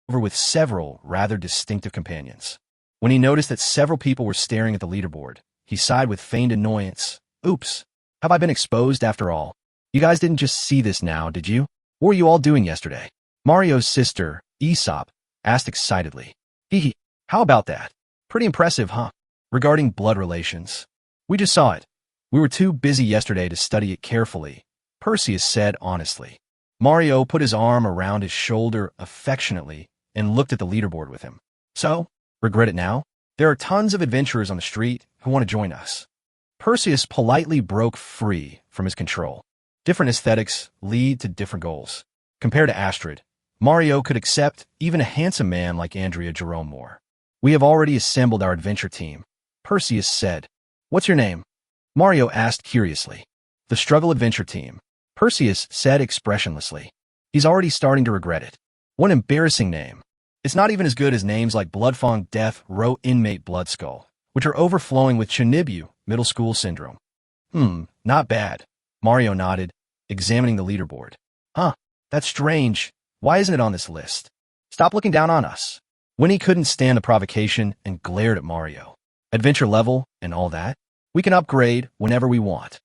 over with several rather distinctive companions. When he noticed that several people were staring at the leaderboard, he sighed with feigned annoyance. Oops, have I been exposed after all? You guys didn't just see this now, did you? What were you all doing yesterday? Mario's sister, Aesop, asked excitedly. Hee, how about that? Pretty impressive, huh? Regarding blood relations. We just saw it. We were too busy yesterday to study it carefully, Perseus said honestly. Mario put his arm around his shoulder affectionately and looked at the leaderboard with him. So, regret it now? There are tons of adventurers on the street who want to join us. Perseus politely broke free from his control. Different aesthetics lead to different goals. Compared to Astrid, Mario could accept even a handsome man like Andrea Jerome more. We have already assembled our adventure team, Perseus said. What's your name? Mario asked curiously. The Struggle Adventure Team, Perseus said expressionlessly. He's already starting to regret it. What an embarrassing name. It's not even as good as names like Bloodfang Death Row Inmate Bloodskull, which are overflowing with Chinibu middle school syndrome. Not bad. Mario nodded, examining the leaderboard. Huh, that's strange. Why isn't it on this list? Stop looking down on us. Winnie couldn't stand the provocation and glared at Mario. Adventure level and all that? We can upgrade whenever we want.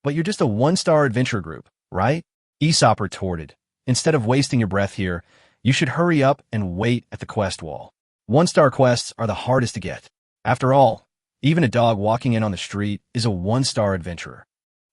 But you're just a one-star adventure group, right? Aesop retorted. Instead of wasting your breath here, you should hurry up and wait at the quest wall. One-star quests are the hardest to get. After all, even a dog walking in on the street is a one-star adventurer.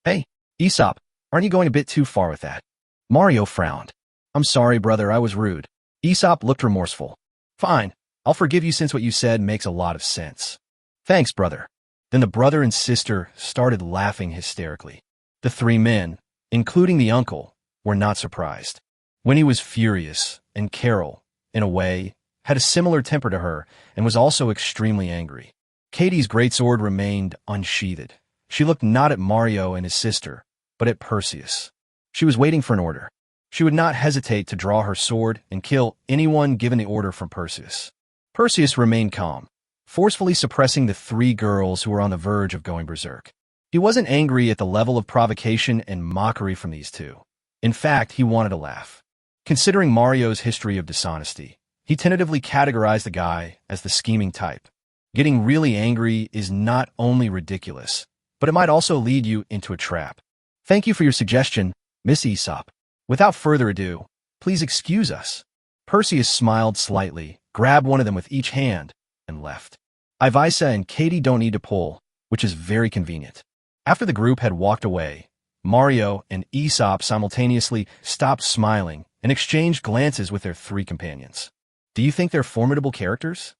Hey, Aesop, aren't you going a bit too far with that? Mario frowned. I'm sorry, brother, I was rude. Aesop looked remorseful. Fine, I'll forgive you since what you said makes a lot of sense. Thanks, brother. Then the brother and sister started laughing hysterically. The three men, including the uncle, were not surprised. Winnie was furious, and Carol, in a way, had a similar temper to her and was also extremely angry. Katie's greatsword remained unsheathed. She looked not at Mario and his sister, but at Perseus. She was waiting for an order. She would not hesitate to draw her sword and kill anyone given the order from Perseus. Perseus remained calm, forcefully suppressing the three girls who were on the verge of going berserk. He wasn't angry at the level of provocation and mockery from these two. In fact, he wanted to laugh. Considering Mario's history of dishonesty, he tentatively categorized the guy as the scheming type. Getting really angry is not only ridiculous, but it might also lead you into a trap. Thank you for your suggestion, Miss Aesop. Without further ado, please excuse us. Perseus smiled slightly, grabbed one of them with each hand, and left. Ivisa and Katie don't need to pull, which is very convenient. After the group had walked away, Mario and Aesop simultaneously stopped smiling and exchanged glances with their three companions. Do you think they're formidable characters?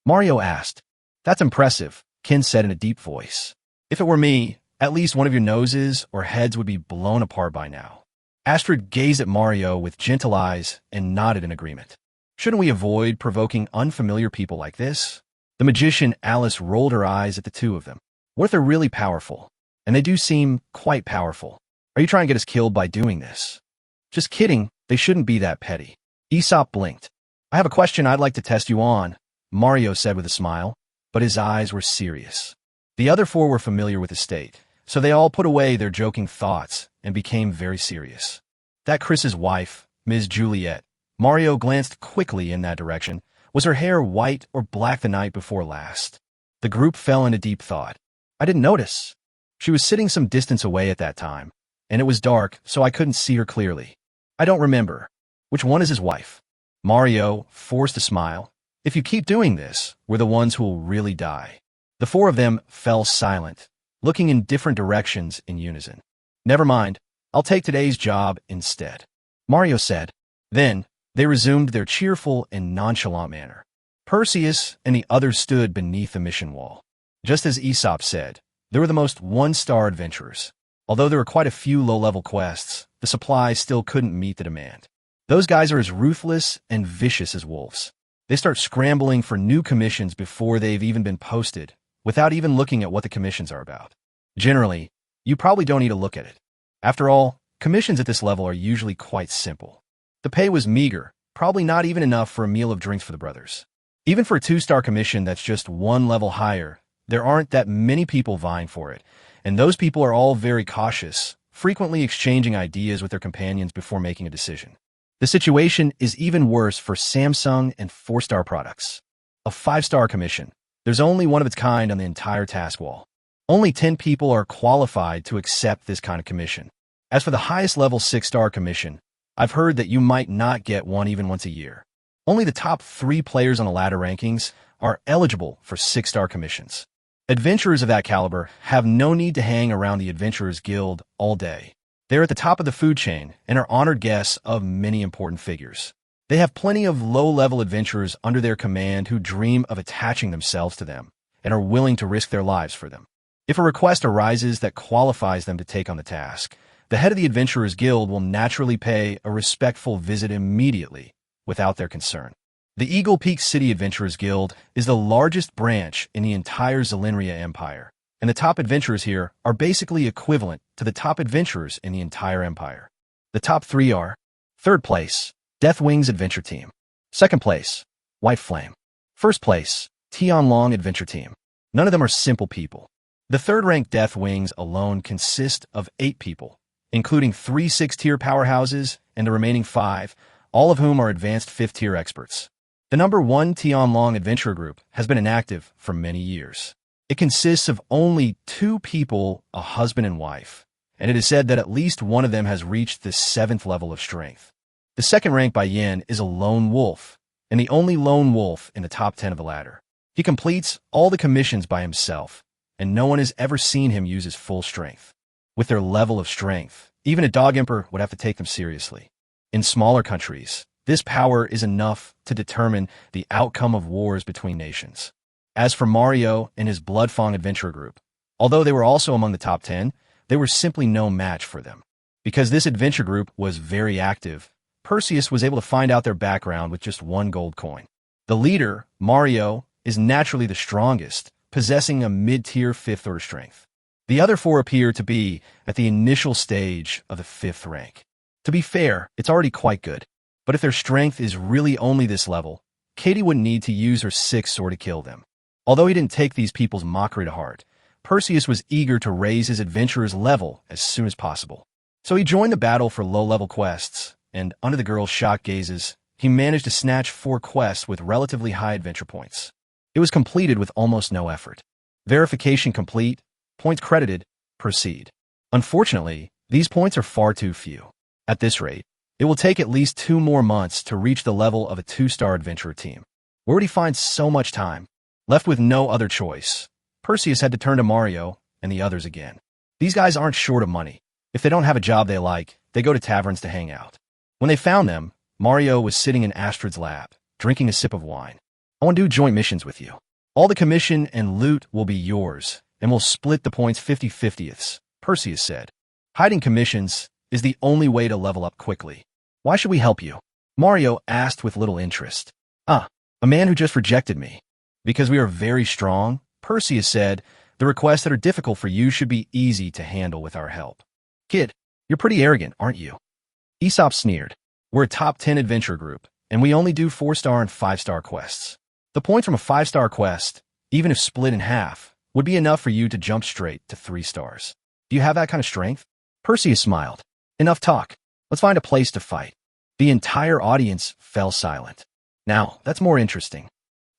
Mario asked. That's impressive, Ken said in a deep voice. If it were me, at least one of your noses or heads would be blown apart by now. Astrid gazed at Mario with gentle eyes and nodded in agreement. Shouldn't we avoid provoking unfamiliar people like this? The magician Alice rolled her eyes at the two of them. What if they're really powerful? And they do seem quite powerful. Are you trying to get us killed by doing this? Just kidding, they shouldn't be that petty. Aesop blinked. I have a question I'd like to test you on, Mario said with a smile, but his eyes were serious. The other four were familiar with the state, so they all put away their joking thoughts and became very serious. That Chris's wife, Ms. Juliet, Mario glanced quickly in that direction. Was her hair white or black the night before last? The group fell into deep thought. I didn't notice. She was sitting some distance away at that time, and it was dark, so I couldn't see her clearly. I don't remember. Which one is his wife? Mario forced a smile. If you keep doing this, we're the ones who will really die. The four of them fell silent, looking in different directions in unison. Never mind, I'll take today's job instead, Mario said. Then, they resumed their cheerful and nonchalant manner. Perseus and the others stood beneath the mission wall. Just as Aesop said, they were the most one-star adventurers. Although there were quite a few low-level quests, the supply still couldn't meet the demand. Those guys are as ruthless and vicious as wolves. They start scrambling for new commissions before they've even been posted, without even looking at what the commissions are about. Generally, you probably don't need to look at it. After all, commissions at this level are usually quite simple. The pay was meager, probably not even enough for a meal of drinks for the brothers. Even for a 2-star commission that's just one level higher, there aren't that many people vying for it, and those people are all very cautious, frequently exchanging ideas with their companions before making a decision. The situation is even worse for Samsung and 4-star products. A 5-star commission. There's only one of its kind on the entire task wall. Only 10 people are qualified to accept this kind of commission. As for the highest level 6-star commission, I've heard that you might not get one even once a year. Only the top 3 players on the ladder rankings are eligible for 6-star commissions. Adventurers of that caliber have no need to hang around the Adventurers Guild all day. They're at the top of the food chain and are honored guests of many important figures. They have plenty of low-level adventurers under their command who dream of attaching themselves to them and are willing to risk their lives for them. If a request arises that qualifies them to take on the task, the head of the Adventurers Guild will naturally pay a respectful visit immediately without their consent. The Eagle Peak City Adventurers Guild is the largest branch in the entire Zillenria Empire, and the top adventurers here are basically equivalent to the top adventurers in the entire empire. The top 3 are: third place, Deathwings Adventure Team; second place, White Flame; first place, Tianlong Adventure Team. None of them are simple people. The third-ranked Deathwings alone consist of 8 people, including 3 6-tier powerhouses and the remaining 5, all of whom are advanced 5th-tier experts. The number 1 Tianlong Adventure Group has been inactive for many years. It consists of only 2 people, a husband and wife, and it is said that at least one of them has reached the 7th level of strength. The second rank by Yin is a lone wolf, and the only lone wolf in the top 10 of the ladder. He completes all the commissions by himself, and no one has ever seen him use his full strength. With their level of strength, even a dog emperor would have to take them seriously. In smaller countries, this power is enough to determine the outcome of wars between nations. As for Mario and his Bloodfang Adventure Group, although they were also among the top 10, they were simply no match for them. Because this adventure group was very active, Perseus was able to find out their background with just 1 gold coin. The leader, Mario, is naturally the strongest, possessing a mid-tier 5th order strength. The other 4 appear to be at the initial stage of the 5th rank. To be fair, it's already quite good. But if their strength is really only this level, Katie wouldn't need to use her 6th sword to kill them. Although he didn't take these people's mockery to heart, Perseus was eager to raise his adventurer's level as soon as possible. So he joined the battle for low-level quests, and under the girl's shocked gazes, he managed to snatch 4 quests with relatively high adventure points. It was completed with almost no effort. Verification complete, points credited, proceed. Unfortunately, these points are far too few. At this rate, it will take at least 2 more months to reach the level of a 2-star adventurer team. Where would he find so much time? Left with no other choice, Perseus had to turn to Mario and the others again. These guys aren't short of money. If they don't have a job they like, they go to taverns to hang out. When they found them, Mario was sitting in Astrid's lap, drinking a sip of wine. I want to do joint missions with you. All the commission and loot will be yours, and we'll split the points 50-50ths, Perseus said. Hiding commissions is the only way to level up quickly. Why should we help you? Mario asked with little interest. A man who just rejected me. Because we are very strong, Perseus said, the requests that are difficult for you should be easy to handle with our help. Kid, you're pretty arrogant, aren't you? Aesop sneered. We're a top 10 adventure group, and we only do 4-star and 5-star quests. The points from a 5-star quest, even if split in half, would be enough for you to jump straight to 3 stars. Do you have that kind of strength? Perseus smiled. Enough talk. Let's find a place to fight. The entire audience fell silent. Now, that's more interesting.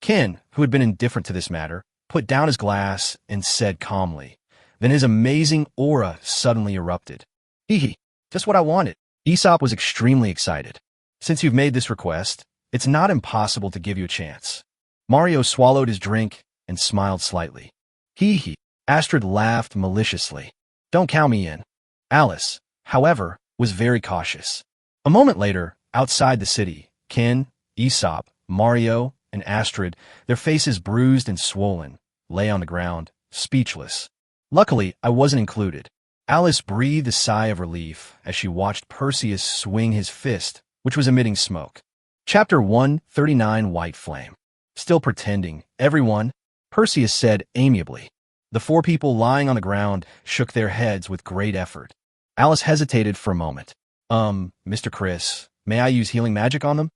Ken, who had been indifferent to this matter, put down his glass and said calmly. Then his amazing aura suddenly erupted. Hee, just what I wanted. Aesop was extremely excited. Since you've made this request, it's not impossible to give you a chance. Mario swallowed his drink and smiled slightly. Hee. Astrid laughed maliciously. Don't count me in. Alice, however, was very cautious. A moment later, outside the city, Ken, Aesop, Mario, and Astrid, their faces bruised and swollen, lay on the ground, speechless. Luckily, I wasn't included. Alice breathed a sigh of relief as she watched Perseus swing his fist, which was emitting smoke. Chapter 139 White Flame. Still pretending, everyone, Perseus said amiably. The 4 people lying on the ground shook their heads with great effort. Alice hesitated for a moment. Mr. Chris, may I use healing magic on them?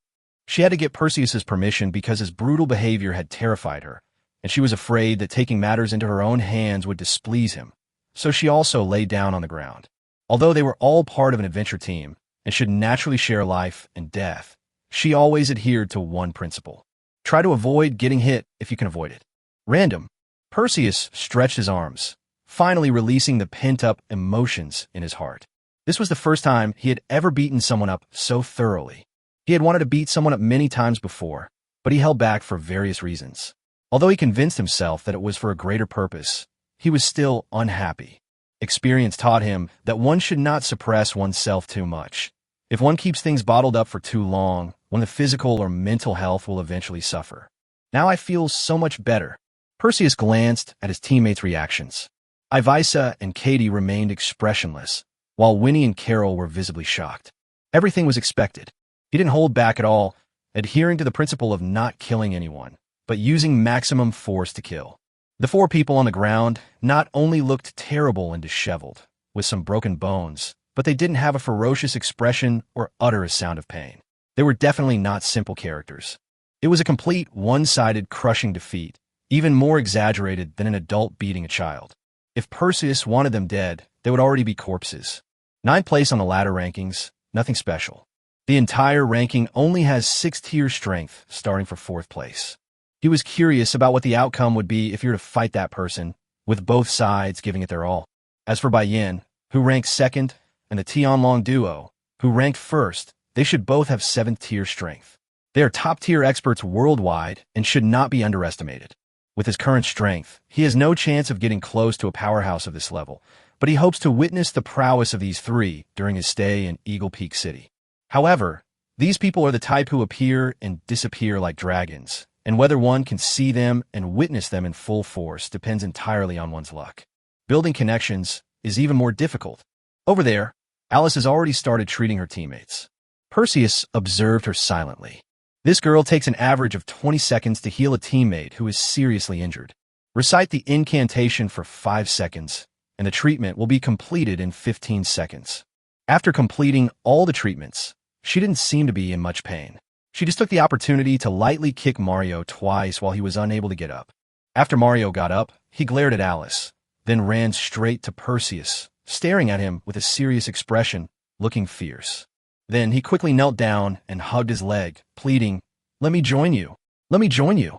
She had to get Perseus's permission because his brutal behavior had terrified her, and she was afraid that taking matters into her own hands would displease him, so she also lay down on the ground. Although they were all part of an adventure team, and should naturally share life and death, she always adhered to one principle. Try to avoid getting hit if you can avoid it. Random. Perseus stretched his arms, finally releasing the pent-up emotions in his heart. This was the first time he had ever beaten someone up so thoroughly. He had wanted to beat someone up many times before, but he held back for various reasons. Although he convinced himself that it was for a greater purpose, he was still unhappy. Experience taught him that one should not suppress oneself too much. If one keeps things bottled up for too long, one's physical or mental health will eventually suffer. Now I feel so much better. Perseus glanced at his teammates' reactions. Ivisa and Katie remained expressionless, while Winnie and Carol were visibly shocked. Everything was expected. He didn't hold back at all, adhering to the principle of not killing anyone, but using maximum force to kill. The four people on the ground not only looked terrible and disheveled, with some broken bones, but they didn't have a ferocious expression or utter a sound of pain. They were definitely not simple characters. It was a complete, one-sided, crushing defeat, even more exaggerated than an adult beating a child. If Perseus wanted them dead, they would already be corpses. Ninth place on the ladder rankings, nothing special. The entire ranking only has 6-tier strength, starting for 4th place. He was curious about what the outcome would be if you were to fight that person, with both sides giving it their all. As for Bai Yin, who ranked 2nd, and the Tianlong duo, who ranked 1st, they should both have 7th-tier strength. They are top-tier experts worldwide and should not be underestimated. With his current strength, he has no chance of getting close to a powerhouse of this level, but he hopes to witness the prowess of these three during his stay in Eagle Peak City. However, these people are the type who appear and disappear like dragons, and whether one can see them and witness them in full force depends entirely on one's luck. Building connections is even more difficult. Over there, Alice has already started treating her teammates. Perseus observed her silently. This girl takes an average of 20 seconds to heal a teammate who is seriously injured. Recite the incantation for 5 seconds, and the treatment will be completed in 15 seconds. After completing all the treatments, she didn't seem to be in much pain. She just took the opportunity to lightly kick Mario twice while he was unable to get up. After Mario got up, he glared at Alice, then ran straight to Perseus, staring at him with a serious expression, looking fierce. Then he quickly knelt down and hugged his leg, pleading, "Let me join you. Let me join you."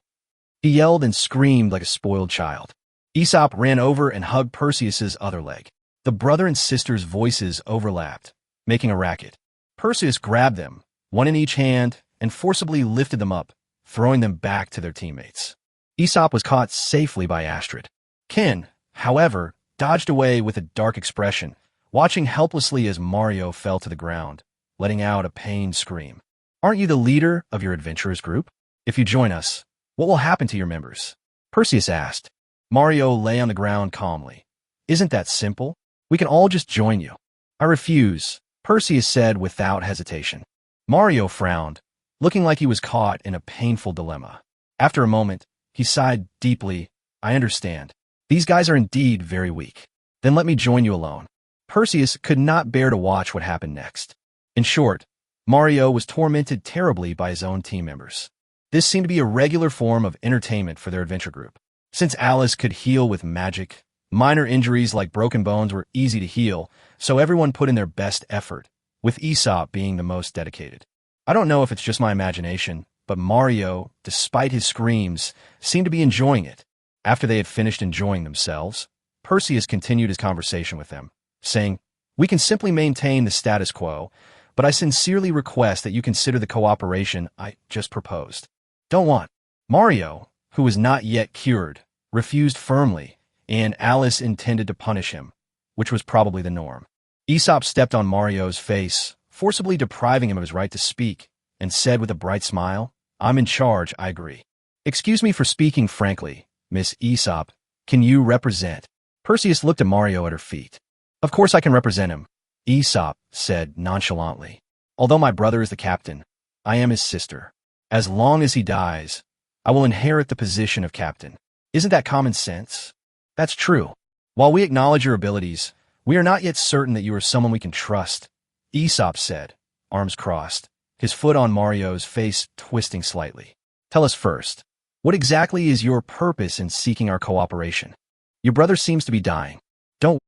He yelled and screamed like a spoiled child. Aesop ran over and hugged Perseus's other leg. The brother and sister's voices overlapped, making a racket. Perseus grabbed them, one in each hand, and forcibly lifted them up, throwing them back to their teammates. Aesop was caught safely by Astrid. Ken, however, dodged away with a dark expression, watching helplessly as Mario fell to the ground, letting out a pained scream. "Aren't you the leader of your adventurers group? If you join us, what will happen to your members?" Perseus asked. Mario lay on the ground calmly. "Isn't that simple? We can all just join you." "I refuse," Perseus said without hesitation. Mario frowned, looking like he was caught in a painful dilemma. After a moment, he sighed deeply. "I understand. These guys are indeed very weak. Then let me join you alone." Perseus could not bear to watch what happened next. In short, Mario was tormented terribly by his own team members. This seemed to be a regular form of entertainment for their adventure group. Since Alice could heal with magic, minor injuries like broken bones were easy to heal, so everyone put in their best effort, with Aesop being the most dedicated. I don't know if it's just my imagination, but Mario, despite his screams, seemed to be enjoying it. After they had finished enjoying themselves, Perseus continued his conversation with them, saying, "We can simply maintain the status quo, but I sincerely request that you consider the cooperation I just proposed." "Don't want." Mario, who was not yet cured, refused firmly, and Alice intended to punish him, which was probably the norm. Aesop stepped on Mario's face, forcibly depriving him of his right to speak, and said with a bright smile, "I'm in charge, I agree." "Excuse me for speaking frankly, Miss Aesop. Can you represent?" Perseus looked at Mario at her feet. "Of course I can represent him," Aesop said nonchalantly. "Although my brother is the captain, I am his sister. As long as he dies, I will inherit the position of captain. Isn't that common sense?" "That's true. While we acknowledge your abilities, we are not yet certain that you are someone we can trust," Aesop said, arms crossed, his foot on Mario's face twisting slightly. "Tell us first, what exactly is your purpose in seeking our cooperation? Your brother seems to be dying. Don't